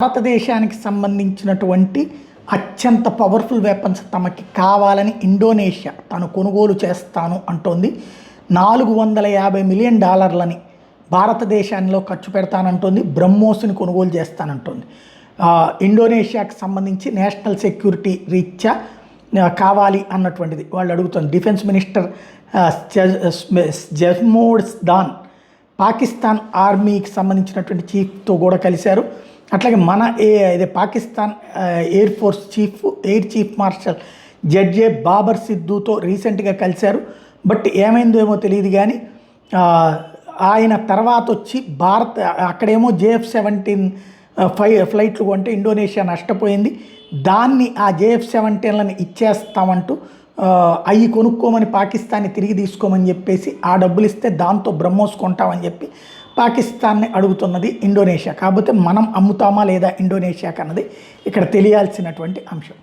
భారతదేశానికి సంబంధించినటువంటి అత్యంత పవర్ఫుల్ వెపన్స్ తమకి కావాలని ఇండోనేషియా తను కొనుగోలు చేస్తాను అంటోంది. $450 మిలియన్ భారతదేశంలో ఖర్చు పెడతానంటోంది. బ్రహ్మోస్ని కొనుగోలు చేస్తానంటోంది. ఇండోనేషియాకి సంబంధించి నేషనల్ సెక్యూరిటీ రీత్యా కావాలి అన్నటువంటిది వాళ్ళు అడుగుతుంది. డిఫెన్స్ మినిస్టర్ జస్మోడ్ దాన్ పాకిస్తాన్ ఆర్మీకి సంబంధించినటువంటి చీఫ్తో కూడా కలిశారు. అట్లాగే మన Pakistan air force chief air chief marshal జడ్జే బాబర్ సిద్దుతో రీసెంట్గా కలిశారు. బట్ ఏమైందో ఏమో తెలియదు కానీ ఆయన తర్వాత వచ్చి అక్కడేమో JF-17 ఫ్లైట్లు కొంటే ఇండోనేషియా నష్టపోయింది. దాన్ని ఆ JF-17లను ఇచ్చేస్తామంటూ అవి కొనుక్కోమని పాకిస్తాన్ని తిరిగి తీసుకోమని చెప్పేసి ఆ డబ్బులు ఇస్తే దాంతో బ్రహ్మోస్ కొంటామని చెప్పి పాకిస్తాన్ని అడుగుతున్నది ఇండోనేషియా. కాకపోతే మనం అమ్ముతామా లేదా ఇండోనేషియాకి అన్నది ఇక్కడ తెలియాల్సినటువంటి అంశం.